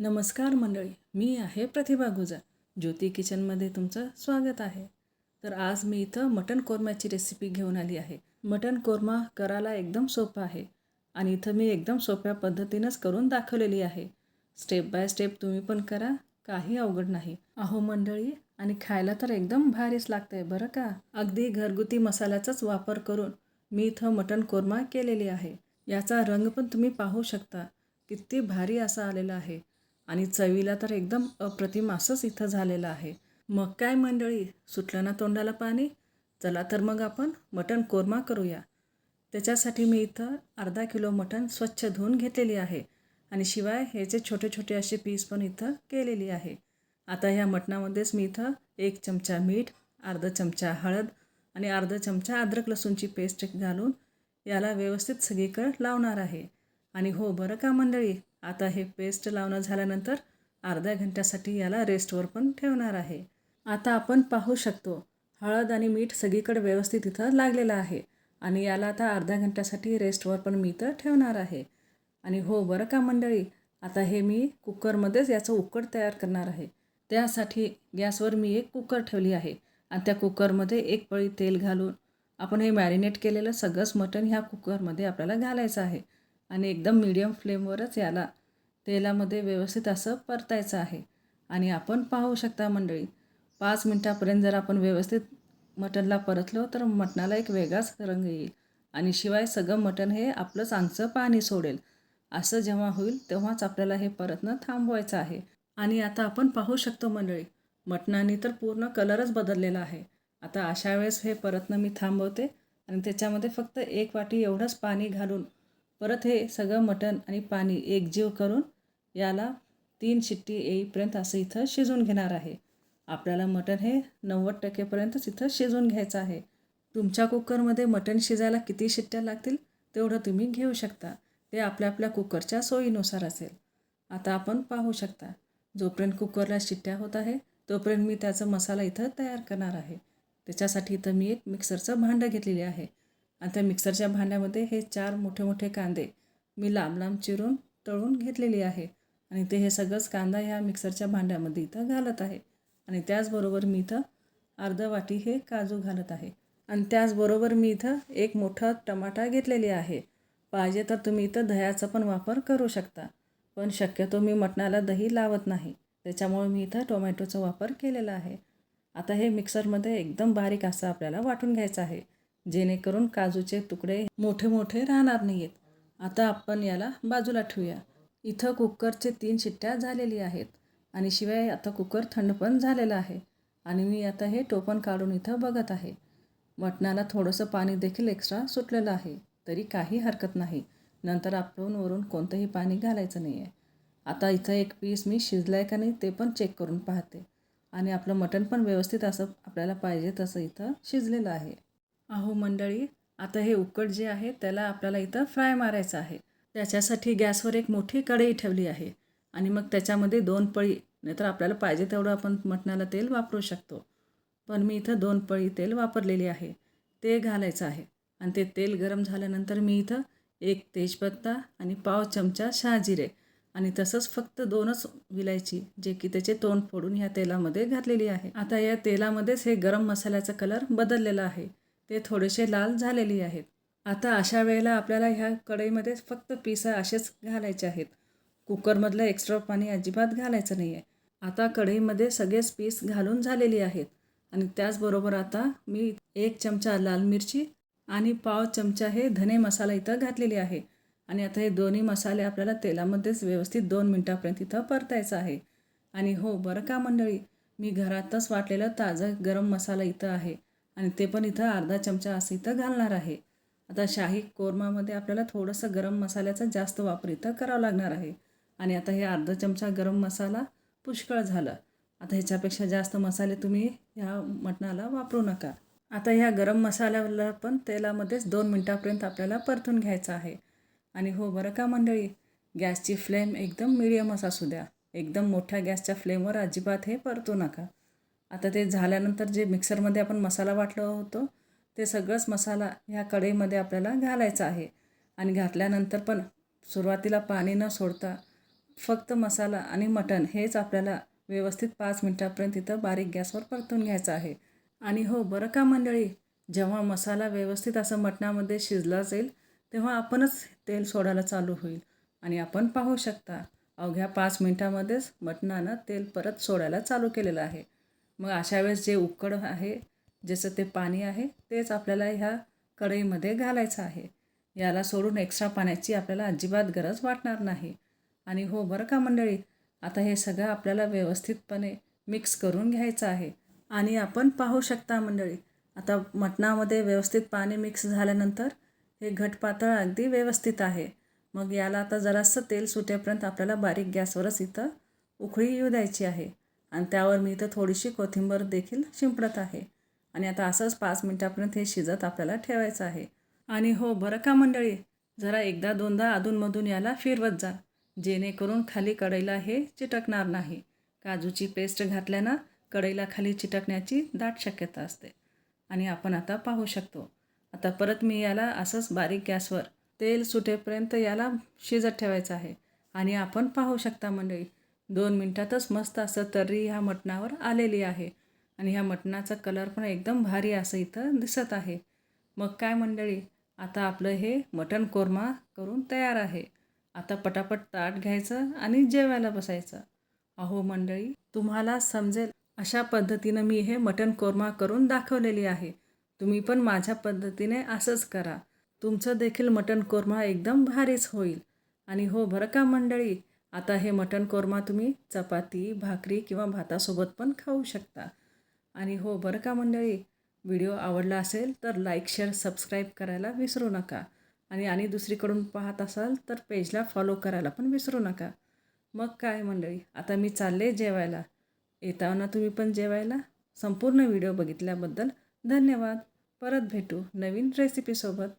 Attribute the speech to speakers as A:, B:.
A: नमस्कार मंडळी, मी आहे प्रतिभा गुजर. ज्योती किचनमध्ये तुमचं स्वागत आहे. तर आज मी इथं मटण कोरम्याची रेसिपी घेऊन आली आहे. मटण कोरमा करायला एकदम सोपं आहे आणि इथं मी एकदम सोप्या पद्धतीनंच करून दाखवलेली आहे. स्टेप बाय स्टेप तुम्ही पण करा, काही अवघड नाही. अहो मंडळी, आणि खायला तर एकदम भारीच लागतंय बरं का. अगदी घरगुती मसाल्याचाच वापर करून मी इथं मटण कोरमा केलेली आहे. याचा रंग पण तुम्ही पाहू शकता, किती भारी असा आलेला आहे. आणि चवीला तर एकदम अप्रतिम असंच इथं झालेलं आहे. मग काय मंडळी, सुटलं ना तोंडाला पाणी? चला तर मग आपण मटण कोरमा करूया. त्याच्यासाठी मी इथं अर्धा किलो मटण स्वच्छ धुवून घेतलेली आहे आणि शिवाय ह्याचे छोटे छोटे असे पीस पण इथं केलेली आहे. आता ह्या मटणामध्येच मी इथं 1 चमचा मीठ, अर्धा चमचा हळद आणि अर्धा चमचा अद्रक लसूणची पेस्ट घालून याला व्यवस्थित सगळीकडे लावणार आहे. आणि हो बरं का मंडळी, आता हे पेस्ट लावणं झाल्यानंतर अर्ध्या घंट्यासाठी याला रेस्टवर पण ठेवणार आहे. आता आपण पाहू शकतो, हळद आणि मीठ सगळीकडे व्यवस्थित इथं लागलेलं आहे आणि याला आता अर्ध्या घंट्यासाठी रेस्टवर पण मी इथं ठेवणार आहे. आणि हो बरं का मंडळी, आता हे मी कुकरमध्येच याचं उकड तयार करणार आहे. त्यासाठी गॅसवर मी एक कुकर ठेवली आहे आणि त्या कुकरमध्ये एक पळी तेल घालून आपण हे मॅरिनेट केलेलं सगळंच मटण ह्या कुकरमध्ये आपल्याला घालायचं आहे आणि एकदम मीडियम फ्लेमवरच याला तेलामध्ये व्यवस्थित असं परतायचं आहे. आणि आपण पाहू शकता मंडळी, 5 मिनटापर्यंत जर आपण व्यवस्थित मटणला परतलो तर मटणाला एक वेगळाच रंग येईल आणि शिवाय सगळं मटण हे आपलं चांगचं पाणी सोडेल. असं जेव्हा होईल तेव्हाच आपल्याला हे परतणं थांबवायचं आहे. आणि आता आपण पाहू शकतो मंडळी, मटणाने तर पूर्ण कलरच बदललेला आहे. आता अशा वेळेस हे परतणं मी थांबवते आणि त्याच्यामध्ये फक्त 1 वाटी एवढंच पाणी घालून परत हे सगळं मटण आणि पाणी एकजीव करून याला 3 शिट्टी येईपर्यंत असं इथं शिजवून घेणार आहे. आपल्याला मटण हे 90% इथं शिजवून घ्यायचं आहे. तुमच्या कुकरमध्ये मटण शिजायला किती शिट्ट्या लागतील तेवढं तुम्ही घेऊ शकता. ते आपल्या आपल्या कुकरच्या सोयीनुसार असेल. आता आपण पाहू शकता, जोपर्यंत कुकरला शिट्ट्या होत आहे तोपर्यंत मी त्याचा मसाला इथं तयार करणार आहे. त्याच्यासाठी इथं मी एक मिक्सरचं भांडं घेतलेले आहे आणि त्या मिक्सरच्या भांड्यामध्ये हे 4 मोठे मोठे कांदे मी लांब लांब चिरून तळून घेतलेली आहे आणि ते हे सगळंच कांदा ह्या मिक्सरच्या भांड्यामध्ये इथं घालत आहे. आणि त्याचबरोबर मी इथं अर्धा वाटी हे काजू घालत आहे आणि त्याचबरोबर मी इथं एक मोठा टमाटा घेतलेली आहे. पाहिजे तर तुम्ही इथं दह्याचा पण वापर करू शकता, पण शक्यतो मी मटणाला दही लावत नाही, त्याच्यामुळे मी इथं टोमॅटोचा वापर केलेला आहे. आता हे मिक्सरमध्ये एकदम बारीक असं आपल्याला वाटून घ्यायचं आहे, जेणेकरून काजूचे तुकडे मोठे मोठे राहणार नाही आहेत. आता आपण याला बाजूला ठेवूया. इथं कुकरचे 3 शिट्ट्या झालेली आहेत आणि शिवाय आता कुकर थंड पण झालेलं आहे आणि मी आता हे टोपण काढून इथं बघत आहे. मटणाला थोडंसं पाणी देखील एक्स्ट्रा सुटलेलं आहे, तरी काही हरकत नाही. नंतर आपण वरून कोणतंही पाणी घालायचं नाही आहे. आता इथं एक पीस मी शिजलं आहे का नाही ते पण चेक करून पाहते आणि आपलं मटण पण व्यवस्थित असं आपल्याला पाहिजे तसं इथं शिजलेलं आहे. अहो मंडळी, आता हे उकड जे आहे त्याला आपल्याला इथं फ्राय मारायचं आहे. त्याच्यासाठी गॅसवर एक मोठी कढई ठेवली आहे आणि मग त्याच्यामध्ये 2 पळी, नाहीतर आपल्याला पाहिजे तेवढं आपण मटणाला तेल वापरू शकतो, पण मी इथं 2 पळी तेल वापरलेली आहे. ते घालायचं आहे आणि ते तेल गरम झाल्यानंतर मी इथं 1 तेजपत्ता आणि पाव चमचा शहाजिरे आणि तसंच फक्त 2च विलायची, जे की त्याचे तोंड फोडून ह्या तेलामध्ये घातलेली आहे. आता या तेलामध्येच हे गरम मसाल्याचा कलर बदललेला आहे, ते थोडेसे लाल झालेले आहेत. आता अशा वेळेला आपल्याला ह्या कढईमध्ये फक्त पीस असेच घालायचे आहेत. कुकरमधलं एक्स्ट्रा पाणी अजिबात घालायचं नाही आहे. आता कढईमध्ये सगळेच पीस घालून झालेली आहेत आणि त्याचबरोबर आता मी 1 चमचा लाल मिरची आणि पाव चमचा हे धने मसाला इथं घातलेली आहे आणि आता हे दोन्ही मसाले आपल्याला तेलामध्येच व्यवस्थित 2 मिनटापर्यंत इथं परतायचं आहे. आणि हो बरं का मंडळी, मी घरातच वाटलेलं ताजा गरम मसाला इथं आहे आणि ते पण इथं अर्धा चमचा असं इथं घालणार आहे. आता शाही कोरमामध्ये आपल्याला थोडंसं गरम मसाल्याचा जास्त वापर इथं करावा लागणार आहे आणि आता हे अर्धा चमचा गरम मसाला पुष्कळ झालं. आता ह्याच्यापेक्षा जास्त मसाले तुम्ही ह्या मटणाला वापरू नका. आता ह्या गरम मसाल्याला पण तेलामध्येच 2 मिनटापर्यंत आपल्याला परतून घ्यायचं आहे. आणि हो बरं का मंडळी, गॅसची फ्लेम एकदम मिडियमच असू द्या. एकदम मोठ्या गॅसच्या फ्लेमवर अजिबात हे परतू नका. आता ते झाल्यानंतर जे मिक्सरमध्ये आपण मसाला वाटलं होतं ते सगळंच मसाला ह्या कढईमध्ये आपल्याला घालायचा आहे आणि घातल्यानंतर पण सुरुवातीला पाणी न सोडता फक्त मसाला आणि मटण हेच आपल्याला व्यवस्थित 5 मिनटापर्यंत इथं बारीक गॅसवर परतून घ्यायचं आहे. आणि हो बरं का मंडळी, जेव्हा मसाला व्यवस्थित असं मटणामध्ये शिजला जाईल तेव्हा आपणच तेल सोडायला चालू होईल आणि आपण पाहू शकता अवघ्या 5 मिनटामध्येच मटणानं तेल परत सोडायला चालू केलेलं आहे. मग अशा वेळेस जे उकड आहे, ज्याचं ते पाणी आहे तेच आपल्याला ह्या कढईमध्ये घालायचं आहे. याला सोडून एक्स्ट्रा पाण्याची आपल्याला अजिबात गरज वाटणार नाही. आणि हो बरं का मंडळी, आता हे सगळं आपल्याला व्यवस्थितपणे मिक्स करून घ्यायचं आहे. आणि आपण पाहू शकता मंडळी, आता मटणामध्ये व्यवस्थित पाणी मिक्स झाल्यानंतर हे घट पातळ अगदी व्यवस्थित आहे. मग याला आता जरासं तेल सुटेपर्यंत आपल्याला बारीक गॅसवरच इथं उकळी येऊ द्यायची आहे. आणि त्यावर मी इथं थोडीशी कोथिंबीर देखील शिंपडत आहे. आणि आता असंच 5 मिनटापर्यंत हे शिजत आपल्याला ठेवायचं आहे. आणि हो बरं का मंडळी, जरा एकदा दोनदा अधूनमधून याला फिरवत जा, जेणेकरून खाली कढईला हे चिटकणार नाही. काजूची पेस्ट घातल्यानं कढईला खाली चिटकण्याची दाट शक्यता असते. आणि आपण आता पाहू शकतो, आता परत मी याला असंच बारीक गॅसवर तेल सुटेपर्यंत याला शिजत ठेवायचं आहे. आणि आपण पाहू शकता मंडळी, 2 मिनटातच मस्त असं तर्री ह्या मटणावर आलेली आहे. आणि ह्या मटणाचा कलर पण एकदम भारी असं इथं दिसत आहे. मग काय मंडळी, आता आपलं हे मटण कोरमा करून तयार आहे. आता पटापट ताट घ्यायचं आणि जेवायला बसायचं. अहो मंडळी, तुम्हाला समजेल अशा पद्धतीनं मी हे मटण कोरमा करून दाखवलेली आहे. तुम्ही पण माझ्या पद्धतीने असंच करा. तुमचं देखील मटण कोरमा एकदम भारीच होईल. आणि हो बरं का मंडळी, आता हे मटण कोरमा तुम्ही चपाती, भाकरी किंवा भातासोबत पण खाऊ शकता. आणि हो बरं का मंडळी, व्हिडिओ आवडला असेल तर लाईक, शेअर, सबस्क्राईब करायला विसरू नका. आणि दुसरीकडून पाहत असाल तर पेजला फॉलो करायला पण विसरू नका. मग काय मंडळी, आता मी चालले जेवायला. येताना तुम्ही पण जेवायला. संपूर्ण व्हिडिओ बघितल्याबद्दल धन्यवाद. परत भेटू नवीन रेसिपीसोबत.